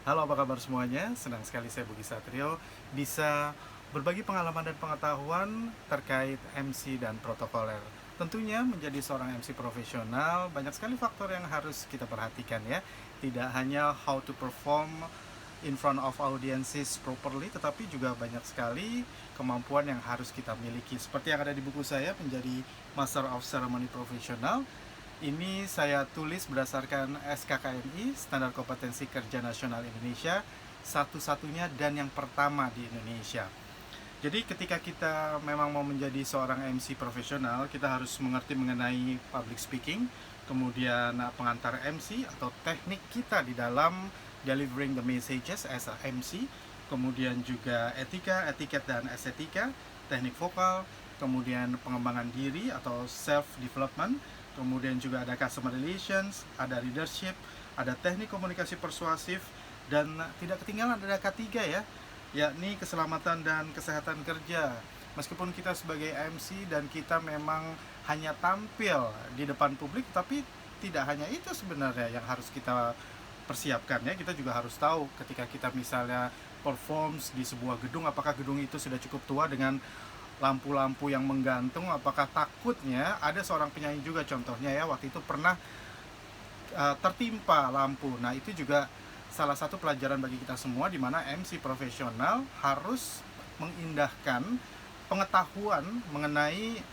Halo, apa kabar semuanya? Senang sekali saya Budi Satrio bisa berbagi pengalaman dan pengetahuan terkait MC dan protokoler. Tentunya menjadi seorang MC profesional banyak sekali faktor yang harus kita perhatikan ya. Tidak hanya how to perform in front of audiences properly, tetapi juga banyak sekali kemampuan yang harus kita miliki. Seperti yang ada di buku saya, menjadi Master of Ceremony Professional. Ini saya tulis berdasarkan SKKNI, Standar Kompetensi Kerja Nasional Indonesia, satu-satunya dan yang pertama di Indonesia. Jadi ketika kita memang mau menjadi seorang MC profesional, kita harus mengerti mengenai public speaking, kemudian pengantar MC atau teknik kita di dalam delivering the messages as a MC, kemudian juga etika, etiket dan estetika, teknik vokal, kemudian pengembangan diri atau self development, kemudian juga ada customer relations, ada leadership, ada teknik komunikasi persuasif, dan tidak ketinggalan ada K3 ya, yakni keselamatan dan kesehatan kerja. Meskipun kita sebagai MC dan kita memang hanya tampil di depan publik, tapi tidak hanya itu sebenarnya yang harus kita persiapkan ya. Kita juga harus tahu ketika kita misalnya performs di sebuah gedung, apakah gedung itu sudah cukup tua dengan lampu-lampu yang menggantung, apakah takutnya ada seorang penyanyi juga contohnya ya, waktu itu pernah tertimpa lampu. Nah, itu juga salah satu pelajaran bagi kita semua di mana MC profesional harus mengindahkan pengetahuan mengenai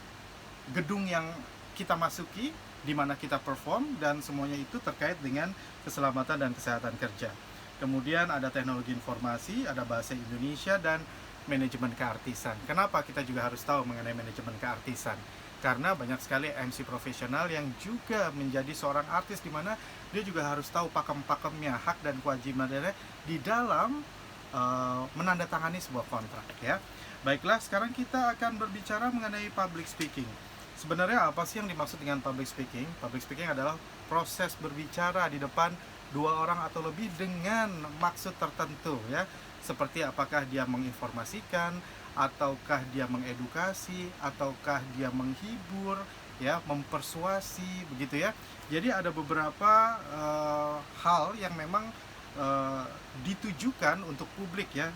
gedung yang kita masuki, di mana kita perform, dan semuanya itu terkait dengan keselamatan dan kesehatan kerja. Kemudian ada teknologi informasi, ada bahasa Indonesia, dan manajemen keartisan. Kenapa kita juga harus tahu mengenai manajemen keartisan? Karena banyak sekali MC profesional yang juga menjadi seorang artis, di mana dia juga harus tahu pakem-pakemnya, hak dan kewajibannya di dalam menandatangani sebuah kontrak ya. Baiklah, sekarang kita akan berbicara mengenai public speaking. Sebenarnya apa sih yang dimaksud dengan public speaking? Public speaking adalah proses berbicara di depan dua orang atau lebih dengan maksud tertentu ya. Seperti apakah dia menginformasikan, ataukah dia mengedukasi, ataukah dia menghibur, ya, mempersuasi, begitu ya. Jadi ada beberapa hal yang memang ditujukan untuk publik ya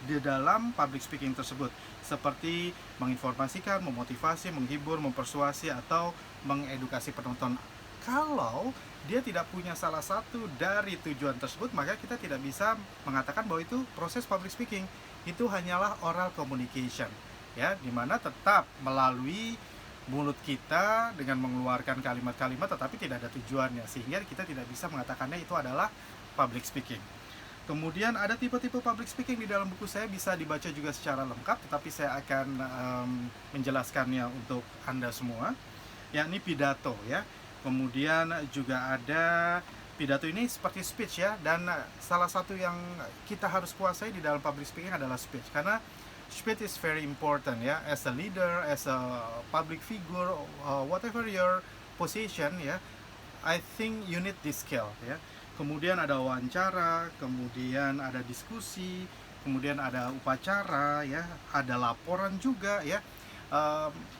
di dalam public speaking tersebut, seperti menginformasikan, memotivasi, menghibur, mempersuasi, atau mengedukasi penonton. Kalau dia tidak punya salah satu dari tujuan tersebut, maka kita tidak bisa mengatakan bahwa itu proses public speaking. Itu hanyalah oral communication ya, dimana tetap melalui mulut kita dengan mengeluarkan kalimat-kalimat, tetapi tidak ada tujuannya, sehingga kita tidak bisa mengatakannya itu adalah public speaking. Kemudian ada tipe-tipe public speaking di dalam buku saya, bisa dibaca juga secara lengkap, tetapi saya akan menjelaskannya untuk Anda semua, yakni pidato ya. Kemudian juga ada pidato, ini seperti speech ya, dan salah satu yang kita harus kuasai di dalam public speaking adalah speech, karena speech is very important ya, as a leader, as a public figure, whatever your position ya, I think you need this skill ya. Kemudian ada wawancara, kemudian ada diskusi, kemudian ada upacara ya, ada laporan juga ya.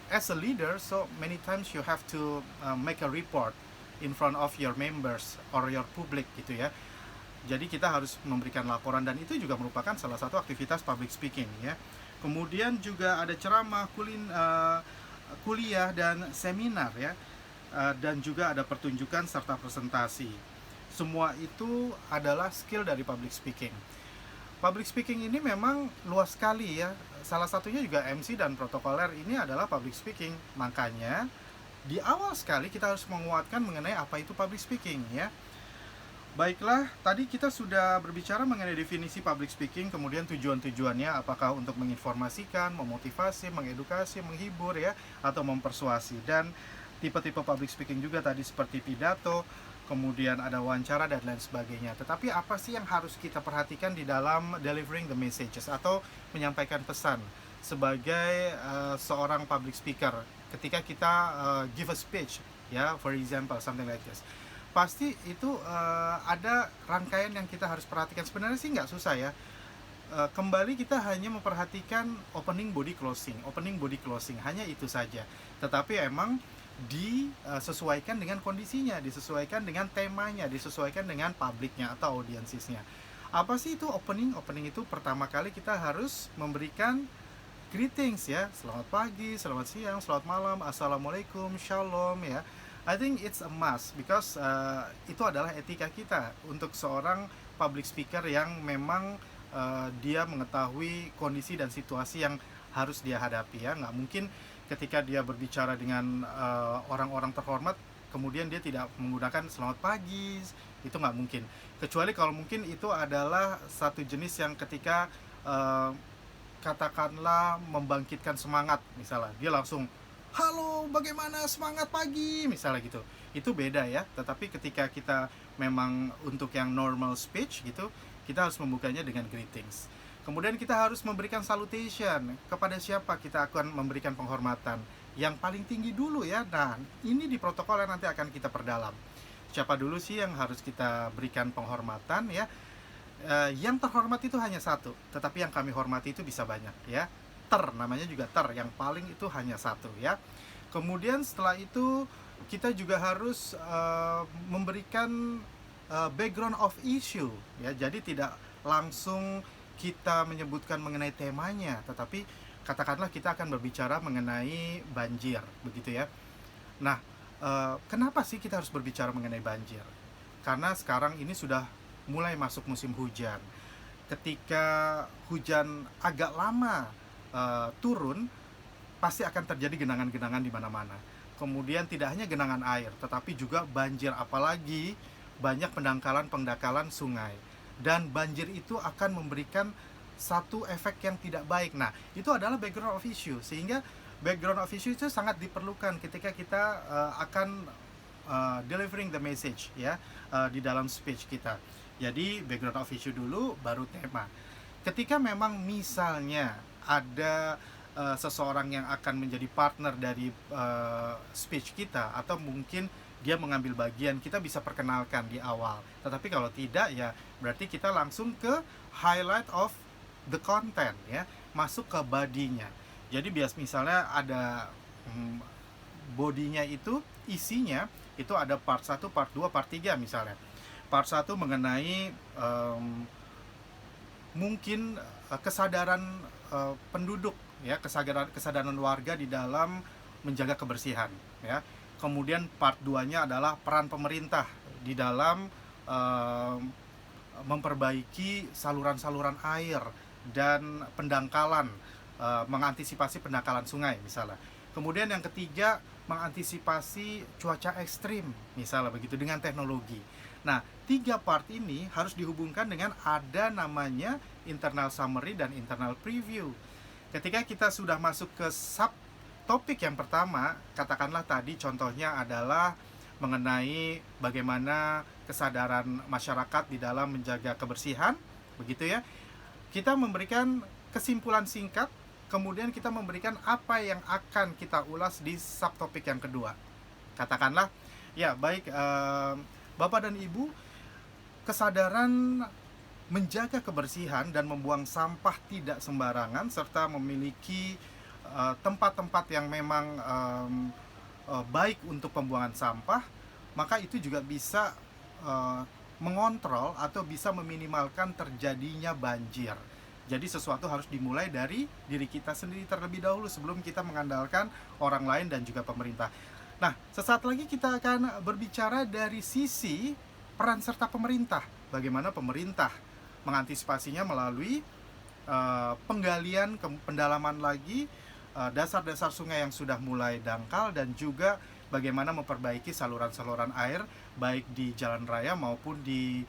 As a leader, so many times you have to make a report in front of your members or your public gitu ya. Jadi kita harus memberikan laporan, dan itu juga merupakan salah satu aktivitas public speaking ya. Kemudian juga ada ceramah, kuliah dan seminar ya, dan juga ada pertunjukan serta presentasi. Semua itu adalah skill dari public speaking. Public speaking ini memang luas sekali ya. Salah satunya juga MC dan protokoler ini adalah public speaking. Makanya di awal sekali kita harus menguatkan mengenai apa itu public speaking ya. Baiklah, tadi kita sudah berbicara mengenai definisi public speaking, kemudian tujuan-tujuannya, apakah untuk menginformasikan, memotivasi, mengedukasi, menghibur ya, atau mempersuasi. Dan tipe-tipe public speaking juga tadi seperti pidato, kemudian ada wawancara dan lain sebagainya. Tetapi apa sih yang harus kita perhatikan di dalam delivering the messages atau menyampaikan pesan sebagai seorang public speaker ketika kita give a speech ya, for example something like this. Pasti itu ada rangkaian yang kita harus perhatikan. Sebenarnya sih nggak susah ya. Kembali kita hanya memperhatikan opening body closing, hanya itu saja. Tetapi emang disesuaikan dengan kondisinya, disesuaikan dengan temanya, disesuaikan dengan publiknya atau audiensisnya. Apa sih itu opening? Opening itu pertama kali kita harus memberikan greetings ya. Selamat pagi, selamat siang, selamat malam, assalamualaikum, shalom ya. I think it's a must because itu adalah etika kita untuk seorang public speaker yang memang dia mengetahui kondisi dan situasi yang harus dia hadapi ya. Nggak mungkin ketika dia berbicara dengan orang-orang terhormat kemudian dia tidak menggunakan selamat pagi, itu nggak mungkin. Kecuali kalau mungkin itu adalah satu jenis yang ketika katakanlah membangkitkan semangat, misalnya dia langsung halo bagaimana semangat pagi misalnya gitu, itu beda ya. Tetapi ketika kita memang untuk yang normal speech gitu, kita harus membukanya dengan greetings. Kemudian kita harus memberikan salutation. Kepada siapa kita akan memberikan penghormatan? Yang paling tinggi dulu ya. Nah, ini di protokol yang nanti akan kita perdalam. Siapa dulu sih yang harus kita berikan penghormatan ya? Yang terhormat itu hanya satu, tetapi yang kami hormati itu bisa banyak ya. Namanya juga yang paling itu hanya satu ya. Kemudian setelah itu kita juga harus memberikan background of issue ya. Jadi tidak langsung kita menyebutkan mengenai temanya, tetapi katakanlah kita akan berbicara mengenai banjir begitu ya. Nah, kenapa sih kita harus berbicara mengenai banjir? Karena sekarang ini sudah mulai masuk musim hujan. Ketika hujan agak lama turun, pasti akan terjadi genangan-genangan di mana-mana. Kemudian tidak hanya genangan air, tetapi juga banjir, apalagi banyak pendangkalan sungai. Dan banjir itu akan memberikan satu efek yang tidak baik. Nah, itu adalah background of issue. Sehingga background of issue itu sangat diperlukan ketika kita akan delivering the message ya, di dalam speech kita. Jadi background of issue dulu, baru tema. Ketika memang misalnya ada seseorang yang akan menjadi partner dari speech kita, atau mungkin dia mengambil bagian, kita bisa perkenalkan di awal. Tetapi kalau tidak ya berarti kita langsung ke highlight of the content ya, masuk ke bodinya. Jadi misalnya ada bodinya itu, isinya itu ada part 1, part 2, part 3 misalnya. Part 1 mengenai mungkin kesadaran penduduk ya, kesadaran warga di dalam menjaga kebersihan ya. Kemudian part 2-nya adalah peran pemerintah di dalam memperbaiki saluran-saluran air dan pendangkalan, mengantisipasi pendangkalan sungai misalnya. Kemudian yang ketiga, mengantisipasi cuaca ekstrim misalnya begitu dengan teknologi. Nah, 3 part ini harus dihubungkan dengan ada namanya internal summary dan internal preview. Ketika kita sudah masuk ke topik yang pertama, katakanlah tadi contohnya adalah mengenai bagaimana kesadaran masyarakat di dalam menjaga kebersihan, begitu ya. Kita memberikan kesimpulan singkat, kemudian kita memberikan apa yang akan kita ulas di subtopik yang kedua. Katakanlah, ya baik Bapak dan Ibu, kesadaran menjaga kebersihan dan membuang sampah tidak sembarangan serta memiliki tempat-tempat yang memang baik untuk pembuangan sampah, maka itu juga bisa mengontrol atau bisa meminimalkan terjadinya banjir. Jadi sesuatu harus dimulai dari diri kita sendiri terlebih dahulu sebelum kita mengandalkan orang lain dan juga pemerintah. Nah, sesaat lagi kita akan berbicara dari sisi peran serta pemerintah. Bagaimana pemerintah mengantisipasinya melalui penggalian, pendalaman lagi dasar-dasar sungai yang sudah mulai dangkal, dan juga bagaimana memperbaiki saluran-saluran air baik di jalan raya maupun di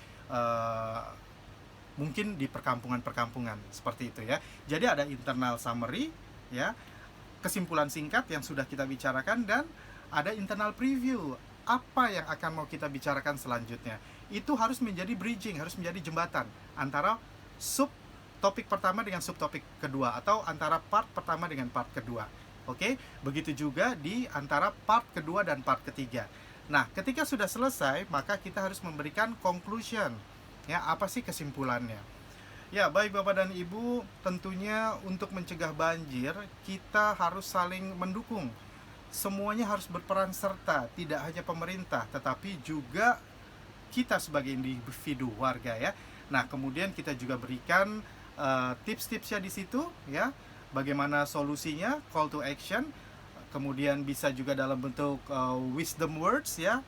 mungkin di perkampungan-perkampungan seperti itu ya. Jadi ada internal summary ya, kesimpulan singkat yang sudah kita bicarakan, dan ada internal preview, apa yang akan mau kita bicarakan selanjutnya. Itu harus menjadi bridging, harus menjadi jembatan antara topik pertama dengan subtopik kedua, atau antara part pertama dengan part kedua. Oke, begitu juga di antara part kedua dan part ketiga. Nah, ketika sudah selesai, maka kita harus memberikan conclusion. Ya, apa sih kesimpulannya? Ya, baik Bapak dan Ibu, tentunya untuk mencegah banjir, kita harus saling mendukung. Semuanya harus berperan serta, tidak hanya pemerintah, tetapi juga kita sebagai individu warga ya. Nah, kemudian kita juga berikan tips-tipsnya di situ ya, bagaimana solusinya, call to action, kemudian bisa juga dalam bentuk wisdom words ya,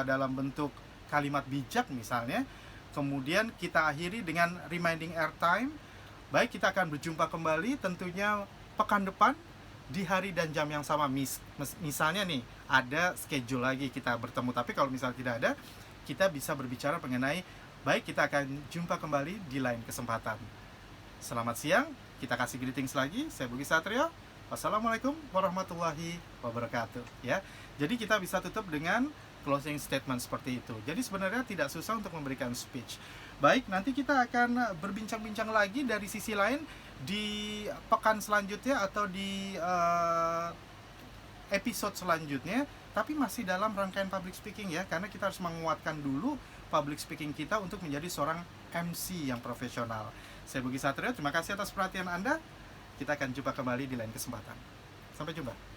dalam bentuk kalimat bijak misalnya. Kemudian kita akhiri dengan reminding airtime. Baik, kita akan berjumpa kembali tentunya pekan depan di hari dan jam yang sama. Misalnya nih, ada schedule lagi kita bertemu, tapi kalau misalnya tidak ada, kita bisa berbicara mengenai, baik, kita akan jumpa kembali di lain kesempatan. Selamat siang, kita kasih greetings lagi. Saya Budi Satrio. Wassalamualaikum warahmatullahi wabarakatuh ya. Jadi kita bisa tutup dengan closing statement seperti itu. Jadi sebenarnya tidak susah untuk memberikan speech. Baik, nanti kita akan berbincang-bincang lagi dari sisi lain di pekan selanjutnya atau di episode selanjutnya, tapi masih dalam rangkaian public speaking ya, karena kita harus menguatkan dulu public speaking kita untuk menjadi seorang MC yang profesional. Saya Budi Satrio, terima kasih atas perhatian Anda. Kita akan jumpa kembali di lain kesempatan. Sampai jumpa.